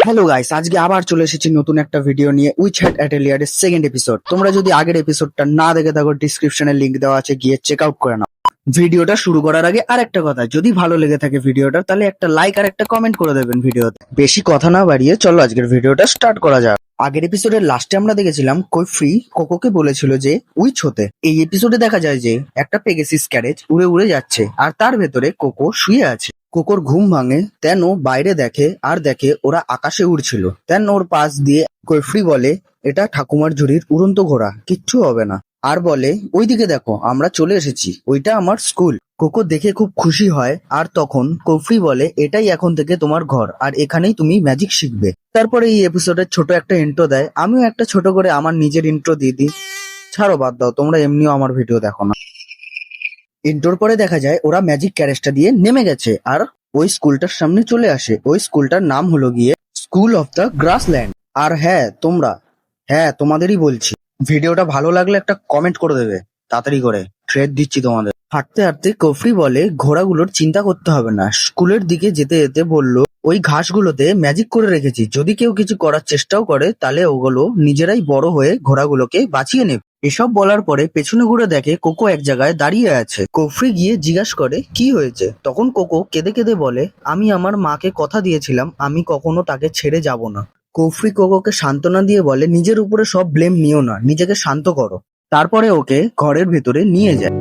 Hello guys, আজকে আবার চলে এসেছি নতুন একটা ভিডিও নিয়ে উইচ হ্যাট অ্যাটেলিয়ারের সেকেন্ড এপিসোড। তোমরা যদি আগের এপিসোডটা না দেখে থাকো, ডিসক্রিপশনে লিংক দেওয়া আছে, গিয়ে চেক আউট করে নাও। ভিডিওটা শুরু করার আগে আর একটা কথা, যদি ভালো লেগে থাকে ভিডিওটা তাহলে একটা লাইক আর একটা কমেন্ট করে দেবেন ভিডিওতে। বেশি কথা না বাড়িয়ে চলো আজকের ভিডিওটা স্টার্ট করা যাক। আগের এপিসোডের লাস্টে আমরা দেখেছিলাম কৈফ্রি কোকোকে বলেছিল যে উইচ হতে। এই এপিসোডে দেখা যায় যে একটা পেগাসিস ক্যারেজ উড়ে উড়ে যাচ্ছে আর তার ভেতরে কোকো শুয়ে আছে। কোকোর ঘুম ভাঙে, তেন ও বাইরে দেখে আর দেখে ওরা আকাশে উড়ছিল। তেন ওর পাশ দিয়ে কৈফ্রি বলে, এটা ঠাকুমার ঝুড়ির উড়ন্ত ঘোড়া, কিচ্ছু হবে না। আর বলে, ওইদিকে দেখো আমরা চলে এসেছি, ওইটা আমার স্কুল। কোকো দেখে খুব খুশি হয় আর তখন কৈফ্রি বলে, এটাই এখন থেকে তোমার ঘর আর এখানেই তুমি ম্যাজিক শিখবে। তারপরে এই এপিসোডের ছোট একটা ইন্ট্রো দেয়। আমিও একটা ছোট করে আমার নিজের ইন্ট্রো দিয়ে দিই। ছাড়ো, বাদ দাও, তোমরা এমনিও আমার ভিডিও দেখো না। ইন্ট্রোর পরে দেখা যায় ওরা ম্যাজিক ক্যারেজটা দিয়ে নেমে গেছে আর ওই স্কুলটার সামনে চলে আসে। ওই স্কুলটার নাম হলো গিয়ে স্কুল অফ দ্য গ্রাসল্যান্ড। আর হ্যাঁ তোমাদেরই বলছি, ভিডিওটা ভালো লাগলে একটা কমেন্ট করে দেবে তাড়াতাড়ি করে, ট্রেড দিচ্ছি তোমাদের। হাঁটতে হাঁটতে কফরি বলে, ঘোড়াগুলোর চিন্তা করতে হবে না। স্কুলের দিকে যেতে যেতে বলল, ওই ঘাসগুলোতে ম্যাজিক করে রেখেছি, যদি কেউ কিছু করার চেষ্টাও করে তাহলে ওগুলো নিজেরাই বড় হয়ে ঘোড়াগুলোকে বাঁচিয়ে নেবে। এসব বলার পরে পেছনে ঘুরে দেখে কোকো এক জায়গায় দাঁড়িয়ে আছে। কফরি গিয়ে জিজ্ঞাসা করে কি হয়েছে। তখন কোকো কেঁদে কেঁদে বলে, আমি আমার মাকে কথা দিয়েছিলাম আমি কখনো তাকে ছেড়ে যাব না। কফরি কোকোকে সান্ত্বনা দিয়ে বলে, নিজের উপরে সব ব্লেম নিও না, নিজেকে শান্ত করো। তারপরে ওকে ঘরের ভেতরে নিয়ে যায়।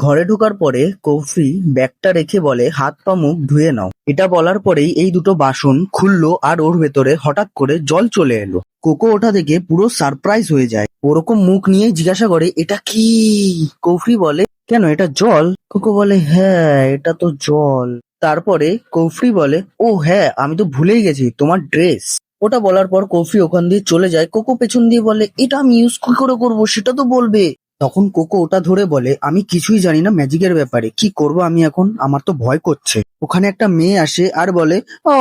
ঘরে ঢোকার পরে কফি ব্যাগটা রেখে বলে, হাত পা মুখ ধুয়ে নাও। এটা বলার পরেই এই দুটো বাসন খুললো আর ওর ভেতরে হঠাৎ করে জল চলে এলো। কোকো ওটা দেখে পুরো সারপ্রাইজ হয়ে যায়। ওরকম মুখ নিয়ে জিজ্ঞাসা করে, এটা কি? কফি বলে, কেন এটা জল? কোকো বলে, হ্যাঁ এটা তো জল। তারপরে কফি বলে, ও হ্যাঁ আমি তো ভুলেই গেছি, তোমার ড্রেস। ওটা বলার পর কফি ওখান দিয়ে চলে যায়। কোকো পেছন দিয়ে বলে, এটা আমি ইউজ কি করে করবো সেটা তো বলবে। তখন কোকো ওটা ধরে বলে, আমি কিছুই জানি না ম্যাজিকের ব্যাপারে, কি করব আমি এখন, আমার তো ভয় করছে। ওখানে একটা মেয়ে আসে আর বলে, ও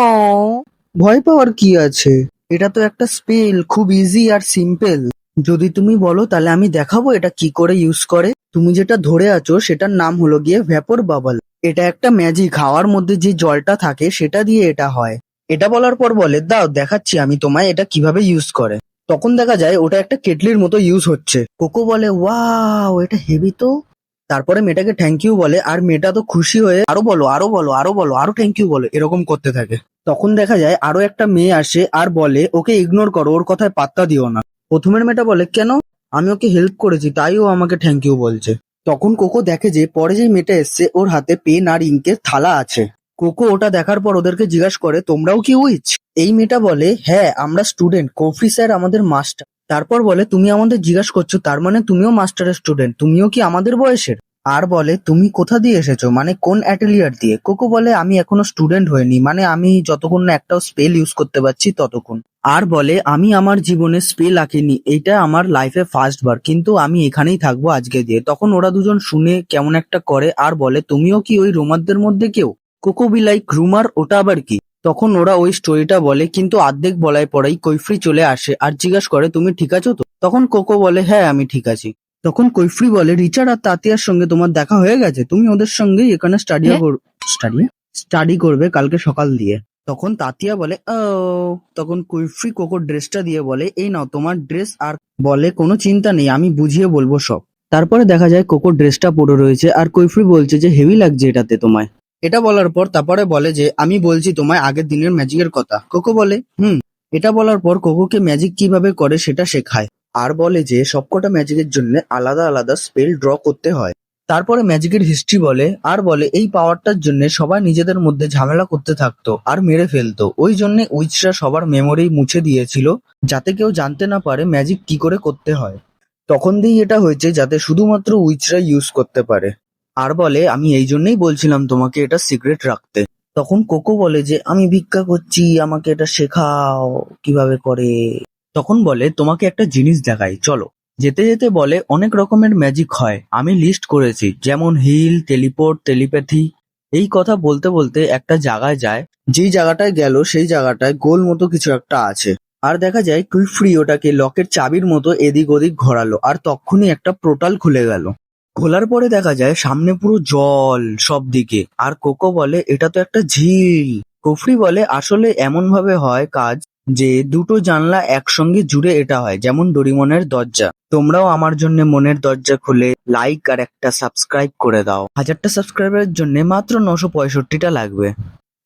ভয় পাওয়ার কি আছে, এটা তো একটা স্পেল, খুব ইজি আর সিম্পল। যদি তুমি বলো তাহলে আমি দেখাবো এটা কি করে ইউজ করে। তুমি যেটা ধরে আছো সেটার নাম হলো গিয়ে ভ্যাপর বাবল। এটা একটা ম্যাজিক, হাওয়ার মধ্যে যে জলটা থাকে সেটা দিয়ে এটা হয়। এটা বলার পর বলে, দাও দেখাচ্ছি আমি তোমায় এটা কিভাবে ইউজ করে। তখন দেখা যায় ওটা একটা কেটলির মতো ইউজ হচ্ছে। কোকো বলে, ওয়াও এটা হেভি তো। তারপরে মেয়েটাকে থ্যাংক ইউ বলে আর মেয়েটা তো খুশি হয়ে আরো বলো আরো বলো আরো বলো আরো থ্যাংক ইউ বলো এরকম করতে থাকে। তখন দেখা যায় আরো একটা মেয়ে আসে আর বলে, ওকে ইগনোর করো, ওর কথায় পাত্তা দিও না। প্রথমের মেয়েটা বলে, কেন, আমি ওকে হেল্প করেছি তাই ও আমাকে থ্যাংক ইউ বলছে। তখন কোকো দেখে যে পরে যে মেয়েটা এসছে ওর হাতে পেন আর ইঙ্কের থালা আছে। কোকো ওটা দেখার পর ওদেরকে জিজ্ঞাসা করে, তোমরাও কি উইচ? এই মেয়েটা বলে, হ্যাঁ আমরা স্টুডেন্ট, কফি স্যার আমাদের মাস্টার। তারপর বলে, তুমি আমাদের জিজ্ঞাসা করছো তার মানে তুমিও মাস্টারের স্টুডেন্ট, তুমিও কি আমাদের বয়সের? আর বলে, তুমি কোথা দিয়ে এসেছো, মানে কোন অ্যাটেলিয়ার দিয়ে? কোকো বলে, আমি এখনো স্টুডেন্ট হইনি, মানে আমি যতক্ষণ না একটাও স্পেল ইউজ করতে পারছি ততক্ষণ। আর বলে, আমি আমার জীবনে স্পেল আঁকিনি, এইটা আমার লাইফে ফার্স্ট বার, কিন্তু আমি এখানেই থাকবো আজকে দিয়ে। তখন ওরা দুজন শুনে কেমন একটা করে আর বলে, তুমিও কি ওই রোমারদের মধ্যে কেউ? কোকো বি লাইক, রুমার ওটা আবার কি? তখন ওরা ওই স্টোরিটা বলে, কিন্তু অর্ধেক বলার পরেই কৈফ্রি চলে আসে আর জিজ্ঞাসা করে, তুমি ঠিক আছো তো? তখন কোকো বলে, হ্যাঁ আমি ঠিক আছি। তখন কৈফ্রি বলে, রিচার্ড আর তাতিয়ার সঙ্গে তোমার দেখা হয়ে গেছে, তুমি ওদের সঙ্গেই এখানে স্টাডি করবে কালকে সকাল দিয়ে। তখন তাতিয়া বলে, ও। তখন কৈফ্রি কোকোর ড্রেসটা দিয়ে বলে, এই নাও তোমার ড্রেস, আর বলে, কোনো চিন্তা নেই আমি বুঝিয়ে বলবো সব। তারপরে দেখা যায় কোকোর ড্রেসটা পরে রয়েছে আর কৈফ্রি বলছে যে হেভি লাগছে এটাতে তোমায়। এটা বলার পর তারপরে বলে যে, আমি বলছি তোমায় আগের দিনের ম্যাজিকের কথা। কোকো বলে, হুম। এটা বলার পর কোকোকে ম্যাজিক কিভাবে করে সেটা শেখায় আর বলে যে সবকটা ম্যাজিকের জন্য আলাদা আলাদা স্পেল ড্র করতে হয়। তারপরে ম্যাজিকের হিস্ট্রি বলে আর বলে, এই পাওয়ারটার জন্য সবাই নিজেদের মধ্যে ঝামেলা করতে থাকতো আর মেরে ফেলতো, ওই জন্য উইচরা সবার মেমোরি মুছে দিয়েছিল যাতে কেউ জানতে না পারে ম্যাজিক কি করে করতে হয়। তখন দিয়েই এটা হয়েছে যাতে শুধুমাত্র উইচরা ইউজ করতে পারে। আর বলে, আমি এই জন্যই বলছিলাম তোমাকে এটা সিক্রেট রাখতে। তখন কোকো বলে যে, আমি ভিক্ষা করছি, আমাকে এটা শেখাও কিভাবে করে। তখন বলে, তোমাকে একটা জিনিস দেখাই চলো। যেতে যেতে বলে, অনেক রকমের ম্যাজিক হয়, আমি লিস্ট করেছি, যেমন হিল, টেলিপোর্ট, টেলিপ্যাথি। এই কথা বলতে বলতে একটা জায়গায় যায়, যেই জায়গাটায় গেল সেই জায়গাটায় গোল মতো কিছু একটা আছে। আর দেখা যায় কুইফ্রি ওটাকে লকের চাবির মতো এদিক ওদিক ঘোরালো আর তক্ষুনি একটা পোর্টাল খুলে গেল। খোলার পরে দেখা যায় সামনে পুরো জল সব দিকে, আর কোকো বলে এটা তো একটা ঝিল। কফরি বলে আসলে এমন ভাবে হয় কাজ যে দুটো জানলা একসঙ্গে জুড়ে এটা হয়, যেমন ডোরিমনের দরজা। তোমরাও আমার জন্য মনের দরজা খুলে লাইক আর একটা সাবস্ক্রাইব করে দাও। 1000টা সাবস্ক্রাইবারের জন্য মাত্র 965টা লাগবে।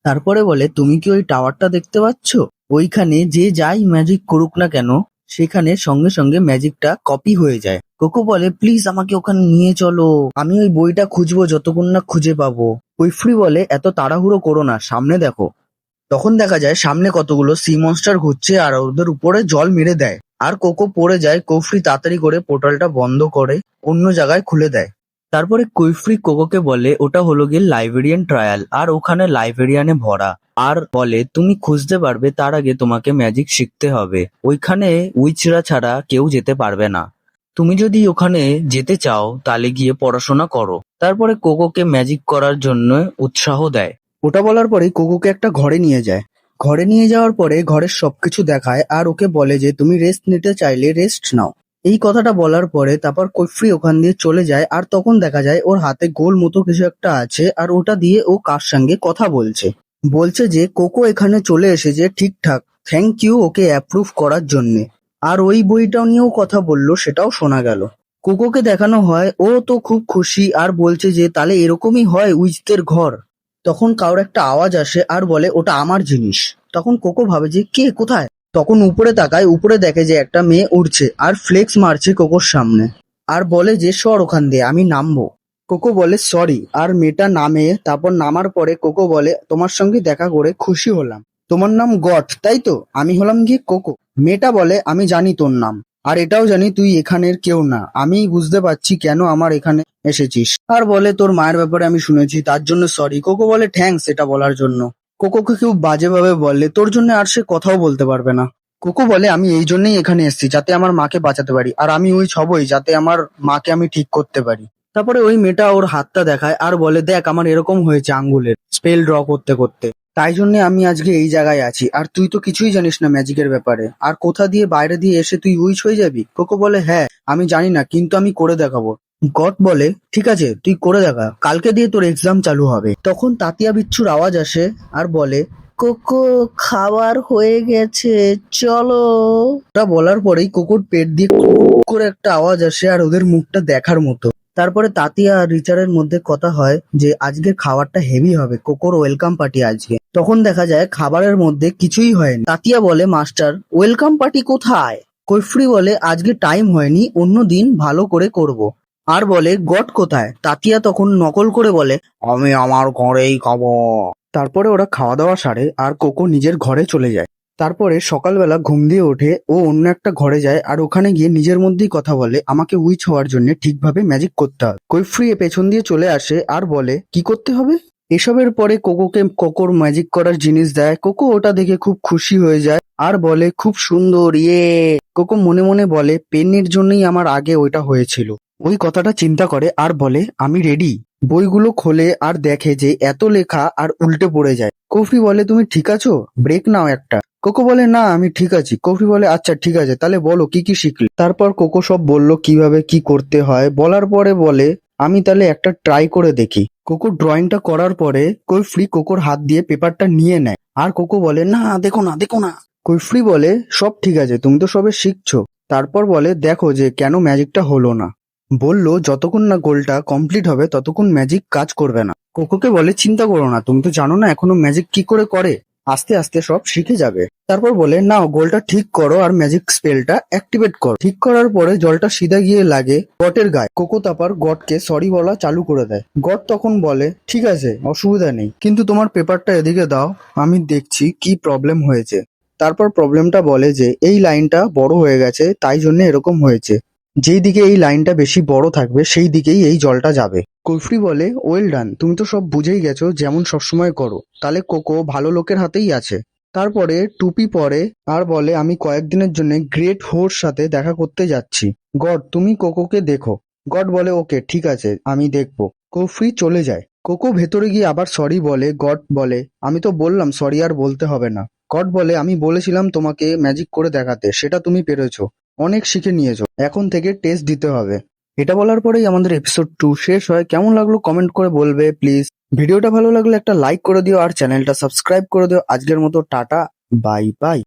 তারপরে বলে তুমি কি ওই টাওয়ারটা দেখতে পাচ্ছ? ওইখানে যে যাই ম্যাজিক করুক না কেন সেখানে সঙ্গে সঙ্গে ম্যাজিকটা কপি হয়ে যায়। কোকো বলে প্লিজ আমাকে ওখানে নিয়ে চলো, আমি ওই বইটা খুঁজবো যতক্ষণ না খুঁজে পাবো। কুইফ্রি বলে এত তাড়াহুড়ো করো না, সামনে দেখো। তখন দেখা যায় সামনে কতগুলো সি মনস্টার ঘুরছে আর ওদের উপরে জল মেরে দেয়, আর কোকো পড়ে যায়। কুইফ্রি তাড়াতাড়ি করে পোর্টালটা বন্ধ করে অন্য জায়গায় খুলে দেয়। তারপরে কুইফ্রি কোকোকে বলে ওটা হলো গিয়ে লাইব্রেরিয়ান ট্রায়াল, আর ওখানে লাইব্রেরিয়ানে ভরা, আর বলে তুমি খুঁজতে পারবে, তার আগে তোমাকে ম্যাজিক শিখতে হবে। ওইখানে উইচরা ছাড়া কেউ যেতে পারবে না। তুমি যদি ওখানে যেতে চাও তাহলে গিয়ে পড়াশোনা করো। তারপরে কোকোকে ম্যাজিক করার জন্য উৎসাহ দেয়। ওটা বলার পরেই কোকোকে একটা ঘরে নিয়ে যায়। ঘরে নিয়ে যাওয়ার পরে ঘরের সবকিছু দেখায় আর ওকে বলে যে তুমি রেস্ট নিতে চাইলে রেস্ট নাও। এই কথাটা বলার পরে তারপর কুইফ্রি ওখান দিয়ে চলে যায়, আর তখন দেখা যায় ওর হাতে গোল মতো কিছু একটা আছে, আর ওটা দিয়ে ও কার সঙ্গে কথা বলছে। বলছে যে কোকো এখানে চলে এসেছে ঠিকঠাক, থ্যাংক ইউ ওকে অ্যাপ্রুভ করার জন্যে। আর ওই বইটা নিয়েও কথা বললো, সেটাও শোনা গেল। কোকোকে দেখানো হয়, ও তো খুব খুশি আর বলছে যে তাহলে এরকমই হয় উইচদের ঘর। তখন কারোর একটা আওয়াজ আসে আর বলে ওটা আমার জিনিস। তখন কোকো ভাবে যে কে কোথায়। তখন উপরে তাকায়, উপরে দেখে যে একটা মেয়ে উঠছে আর ফ্লেক্স মারছে কোকোর সামনে, আর বলে যে সর ওখান দিয়ে, আমি নামবো। কোকো বলে সরি, আর মেয়েটা নামে। তারপর নামার পরে কোকো বলে তোমার সঙ্গে দেখা করে খুশি হলাম। তোমার নাম গট তাই তো? আমি হলাম গিয়ে কোকো। মেয়েটা বলে আমি জানি তোর নাম, আর এটাও জানি তুই এখানের কেউ না। আমি বুঝতে পারছি কেন আমার এখানে এসেছিস। আর বলে তোর মায়ের ব্যাপারে আমি শুনেছি, তার জন্য সরি। কোকো বলে থ্যাঙ্কস এটা বলার জন্য। কোকোকে কেউ বাজেভাবে বললে তোর জন্য আর সে কথাও বলতে পারবে না। কোকো বলে আমি এই জন্যই এখানে এসেছি যাতে আমার মাকে বাঁচাতে পারি, আর আমি ওই হবই যাতে আমার মাকে আমি ঠিক করতে পারি। তারপরে ওই মেয়েটা ওর হাতটা দেখায় আর বলে দেখ আমার এরকম হয়েছে আঙ্গুলের স্পেল ড্র করতে করতে, তাই জন্য আমি আজকে এই জায়গায় আছি। আর তুই তো কিছুই জানিস না ম্যাজিকের ব্যাপারে, আর কোথা দিয়ে বাইরে দিয়ে এসে তুই উইচ হয়ে যাবি? কোকো বলে হ্যাঁ আমি জানি না, কিন্তু আমি করে দেখাবো। গট বলে ঠিক আছে তুই করে দেখা, কালকে দিয়ে তোর এক্সাম চালু হবে। তখন তাতিয়া বিচ্ছুর আওয়াজ আসে আর বলে কোকো খাবার হয়ে গেছে চলো। ওটা বলার পরেই কোকোর পেট দিয়ে কুক করে একটা আওয়াজ আসে আর ওদের মুখটা দেখার মতো। তারপরে তাতিয়া আর রিচারের মধ্যে কথা হয় যে আজকের খাবারটা হেভি হবে, কোকোর ওয়েলকাম পার্টি আজকে। তখন দেখা যায় খাবারের মধ্যে কিছুই হয়নি। তাতিয়া বলে মাস্টার ওয়েলকাম পার্টি কোথায়? কৈফ্রি বলে আজকে টাইম হয়নি, অন্য দিন ভালো করে করব। আর বলে গট কোথায়? তাতিয়া তখন নকল করে বলে আমি আমার ঘরেই খাবো। তারপরে ওরা খাওয়া দাওয়া সারে আর কোকো নিজের ঘরে চলে যায়। তারপরে সকালবেলা ঘুম দিয়ে ওঠে, ও অন্য একটা ঘরে যায় আর ওখানে গিয়ে নিজের মধ্যেই কথা বলে আমাকে উইচ হওয়ার জন্য ঠিকভাবে ম্যাজিক করতে হবে। কৈফ্রি পেছন দিয়ে চলে আসে আর বলে কি করতে হবে। এসবের পরে কোকোকে কোকোর ম্যাজিক করার জিনিস দেয়। কোকো ওটা দেখে খুব খুশি হয়ে যায় আর বলে খুব সুন্দর ইয়ে। কোকো মনে মনে বলে পেনের জন্যই আমার আগে ওইটা হয়েছিল। ওই কথাটা চিন্তা করে আর বলে আমি রেডি। বইগুলো খোলে আর দেখে যে এত লেখা আর উল্টে পড়ে যায়। কফি বলে তুমি ঠিক আছো? ব্রেক নাও একটা। কোকো বলে না আমি ঠিক আছি। কফি বলে আচ্ছা ঠিক আছে তাহলে বলো কি কি শিখলে। তারপর কোকো সব বলল কিভাবে কি করতে হয়। বলার পরে বলে আমি তাহলে একটা ট্রাই করে দেখি। কোকো ড্রয়িংটা করার পরে কৈফ্রি কোকোর হাত দিয়ে পেপারটা নিয়ে নেয় আর কোকো বলে না দেখো না দেখো না। কৈফ্রি বলে সব ঠিক আছে তুমি তো সবে শিখছো। তারপর বলে দেখো যে কেন ম্যাজিকটা হলো না। বলল যতক্ষণ না গোলটা কমপ্লিট হবে ততক্ষণ ম্যাজিক কাজ করবে না। কোকোকে বলে চিন্তা করো না, তুমি তো জানো না এখনো ম্যাজিক কি করে করে, আস্তে আস্তে সব শিখে যাবে। তারপর বলে নাও গোলটা ঠিক করো আর ম্যাজিক স্পেলটা অ্যাক্টিভেট করো। ঠিক করার পরে জলটা সিধা গিয়ে লাগে গটের গায়ে। কোকো তারপর গটকে সরি বলা চালু করে দেয়। গট তখন বলে ঠিক আছে অসুবিধা নেই, কিন্তু তোমার পেপারটা এদিকে দাও, আমি দেখছি কি প্রবলেম হয়েছে। তারপর প্রবলেমটা বলে যে এই লাইনটা বড় হয়ে গেছে তাই জন্য এরকম হয়েছে, যেই দিকে এই লাইনটা বেশি বড় থাকবে সেই দিকেই এই জলটা যাবে। কৈফ্রি বলে ওয়েল ডান, তুমি তো সব বুঝেই গেছো যেমন সবসময় করো। তাহলে কোকো ভালো লোকের হাতেই আছে। তারপরে টুপি পরে আর বলে আমি কয়েকদিনের জন্য গ্রেট হোর সাথে দেখা করতে যাচ্ছি। গড তুমি কোকোকে দেখো। গড বলে ওকে ঠিক আছে আমি দেখবো। কৈফ্রি চলে যায়। কোকো ভেতরে গিয়ে আবার সরি বলে। গড বলে আমি তো বললাম সরি আর বলতে হবে না। গড বলে আমি বলেছিলাম তোমাকে ম্যাজিক করে দেখাতে, সেটা তুমি পেরেছো, অনেক শিখে নিয়েছো, এখন থেকে টেস্ট দিতে হবে। এটা বলার পরেই আমাদের এপিসোড 2 শেষ হয়। কেমন লাগলো কমেন্ট করে বলবে প্লিজ। ভিডিওটা ভালো লাগলে একটা লাইক করে দিও আর চ্যানেলটা সাবস্ক্রাইব করে দিও। আজকের মতো টাটা, বাই বাই।